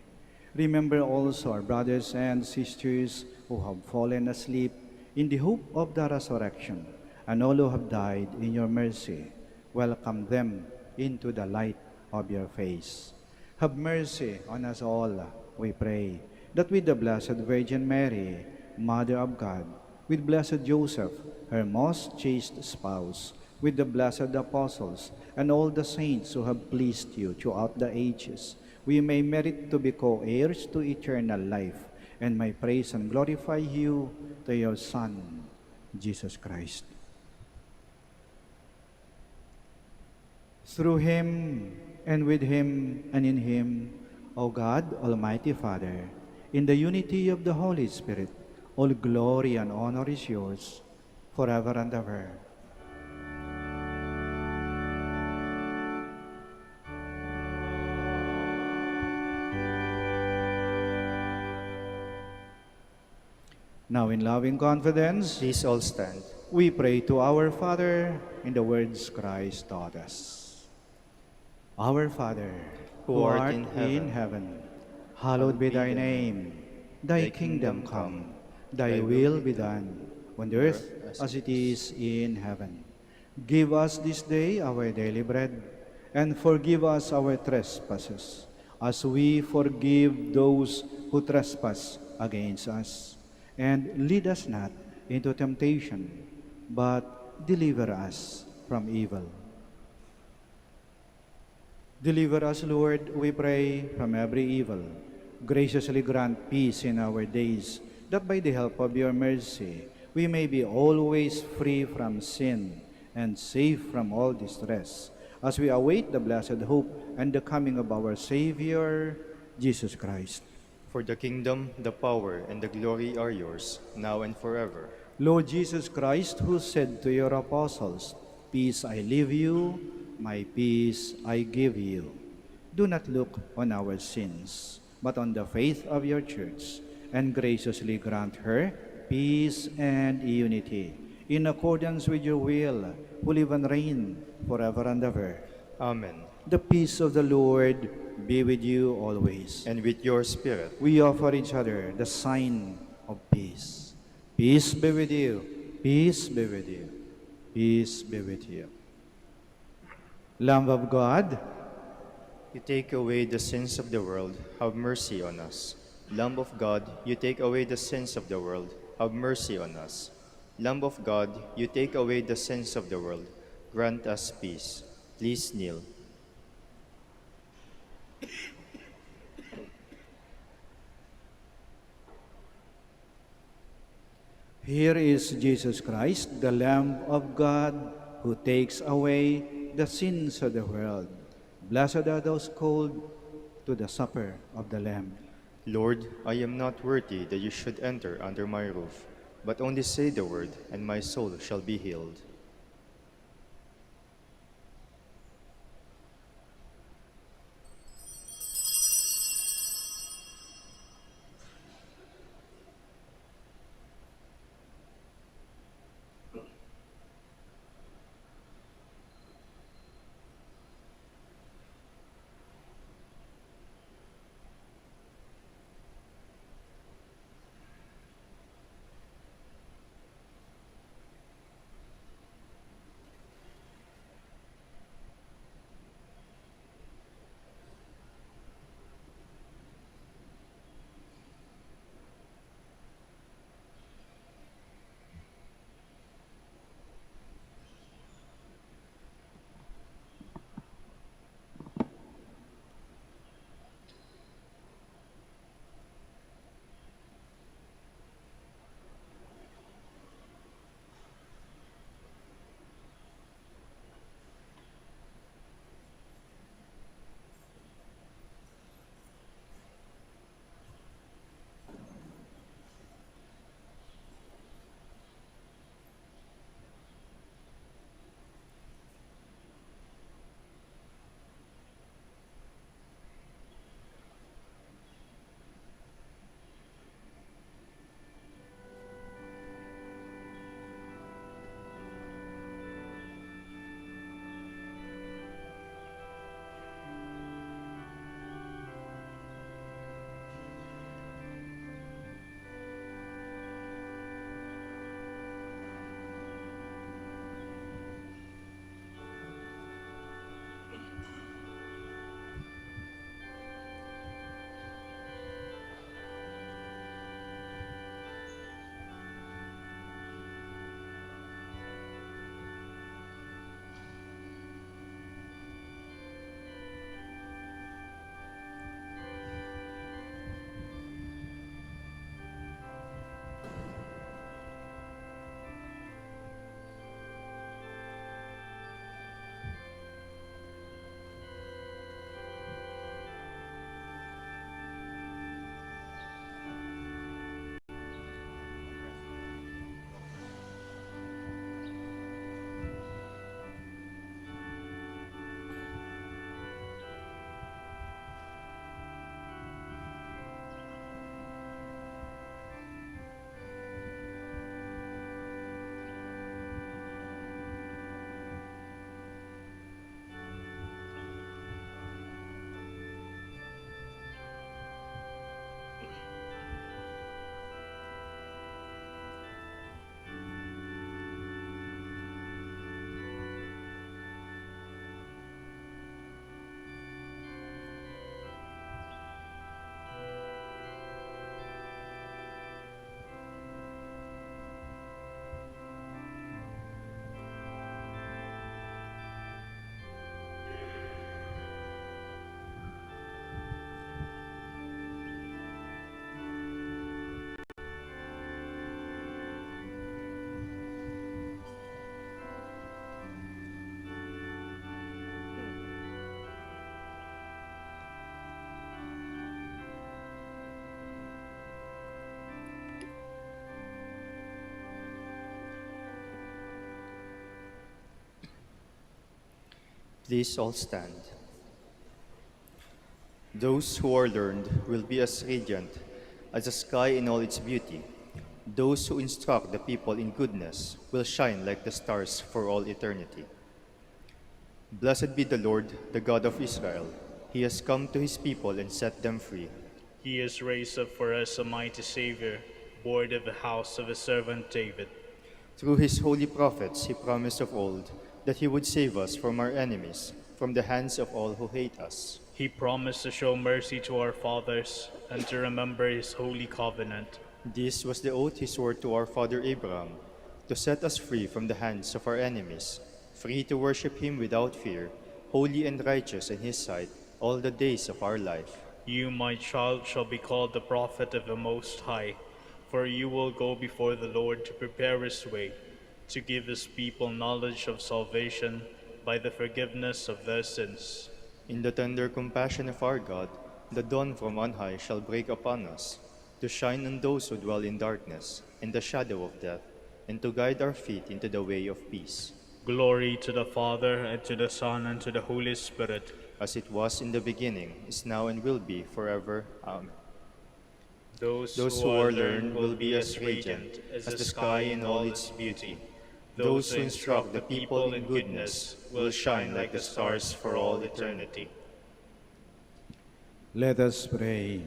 Remember also our brothers and sisters who have fallen asleep in the hope of the resurrection, and all who have died in your mercy. Welcome them into the light of your face. Have mercy on us all, we pray, that with the Blessed Virgin Mary, Mother of God, with Blessed Joseph, her most chaste spouse, with the blessed apostles, and all the saints who have pleased you throughout the ages, we may merit to be co-heirs to eternal life, and may praise and glorify you to your Son, Jesus Christ. Through him, and with him, and in him, O God, Almighty Father, in the unity of the Holy Spirit, all glory and honor is yours, forever and ever. Now, in loving confidence, Please all stand. we pray to our Father in the words Christ taught us. Our Father, who art in heaven, hallowed be thy name. Thy kingdom come, thy will be done, on earth as it is in heaven. Give us this day our daily bread, and forgive us our trespasses, as we forgive those who trespass against us. And lead us not into temptation, but deliver us from evil. Deliver us, Lord, we pray, from every evil. Graciously grant peace in our days, that by the help of your mercy, we may be always free from sin and safe from all distress, as we await the blessed hope and the coming of our Savior, Jesus Christ. For the kingdom, the power, and the glory are yours, now and forever. Lord Jesus Christ, who said to your apostles, "Peace I leave you, my peace I give you," do not look on our sins, but on the faith of your church, and graciously grant her peace and unity, in accordance with your will, who live and reign forever and ever. Amen. The peace of the Lord be with you always. And with your spirit. We offer each other the sign of peace. Peace be with you. Peace be with you. Peace be with you. Lamb of God, You take away the sins of the world, have mercy on us. Lamb of God, you take away the sins of the world, have mercy on us. Lamb of God, you take away the sins of the world, grant us peace. Please kneel. here is Jesus Christ, the Lamb of God, who takes away the sins of the world. Blessed are those called to the supper of the Lamb. Lord, I am not worthy that you should enter under my roof, but only say the word, and my soul shall be healed. Please all stand. Those who are learned will be as radiant as the sky in all its beauty. Those who instruct the people in goodness will shine like the stars for all eternity. Blessed be the Lord, the God of Israel. He has come to his people and set them free. He has raised up for us a mighty Savior, born of the house of his servant David. Through his holy prophets he promised of old that he would save us from our enemies, from the hands of all who hate us. He promised to show mercy to our fathers and to remember his holy covenant. This was the oath he swore to our father Abraham, to set us free from the hands of our enemies, free to worship him without fear, holy and righteous in his sight all the days of our life. You, my child, shall be called the prophet of the Most High, for you will go before the Lord to prepare his way, to give his people knowledge of salvation by the forgiveness of their sins. In the tender compassion of our God, the dawn from on high shall break upon us, to shine on those who dwell in darkness, in the shadow of death, and to guide our feet into the way of peace. Glory to the Father, and to the Son, and to the Holy Spirit, as it was in the beginning, is now, and will be forever. Amen. Those who are learned will be as radiant as the sky in all its beauty. Those who instruct the people in goodness will shine like the stars for all eternity. Let us pray.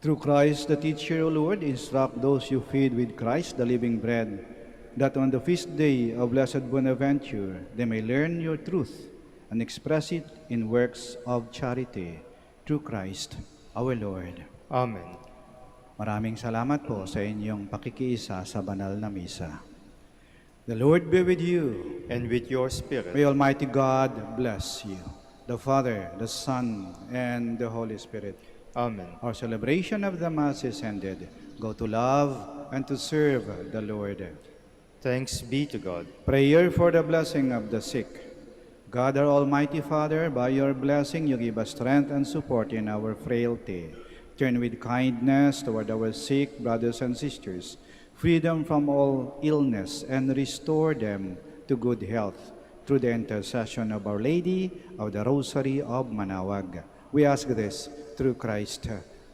Through Christ the teacher, O Lord, instruct those you feed with Christ, the living bread, that on the feast day of blessed Bonaventure they may learn your truth and express it in works of charity. Through Christ our Lord. Amen. Maraming salamat po sa inyong pakikiisa sa banal na misa. The Lord be with you. And with your spirit. May Almighty God bless you, the Father, the Son, and the Holy Spirit. Amen. Our celebration of the Mass is ended. Go to love and to serve the Lord. Thanks be to God. Prayer for the blessing of the sick. God, our Almighty Father, by your blessing you give us strength and support in our frailty. Turn with kindness toward our sick brothers and sisters, free them from all illness, and restore them to good health through the intercession of Our Lady of the Rosary of Manaoag. We ask this through Christ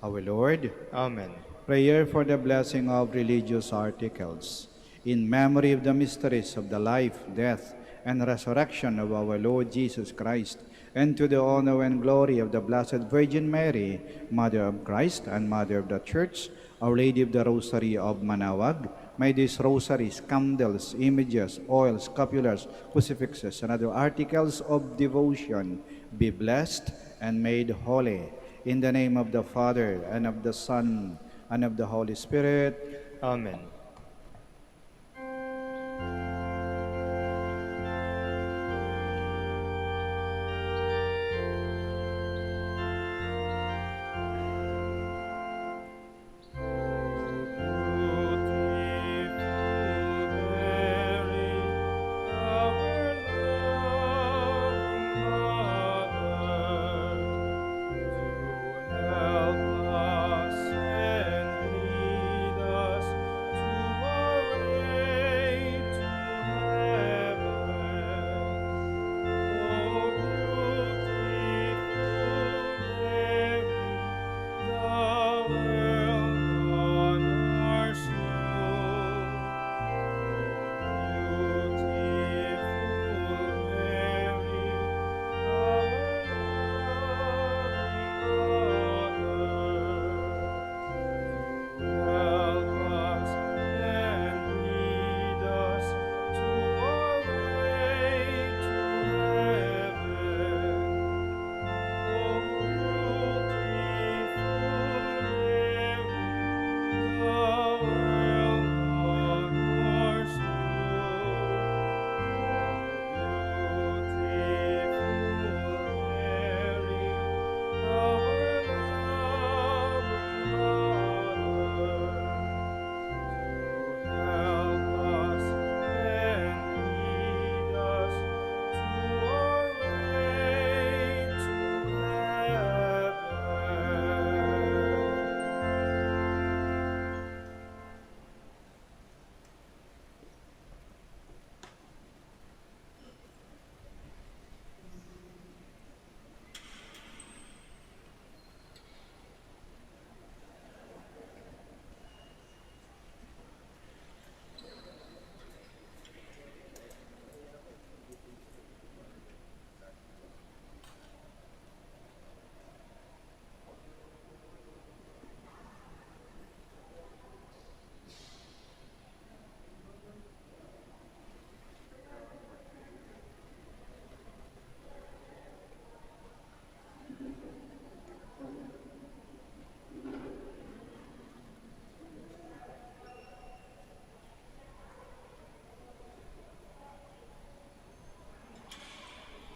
our Lord. Amen. Prayer for the blessing of religious articles. In memory of the mysteries of the life, death, and resurrection of our Lord Jesus Christ, and to the honor and glory of the Blessed Virgin Mary, Mother of Christ and Mother of the Church, Our Lady of the Rosary of Manaoag, may these rosaries, candles, images, oils, scapulars, crucifixes, and other articles of devotion be blessed and made holy. In the name of the Father, and of the Son, and of the Holy Spirit. Amen.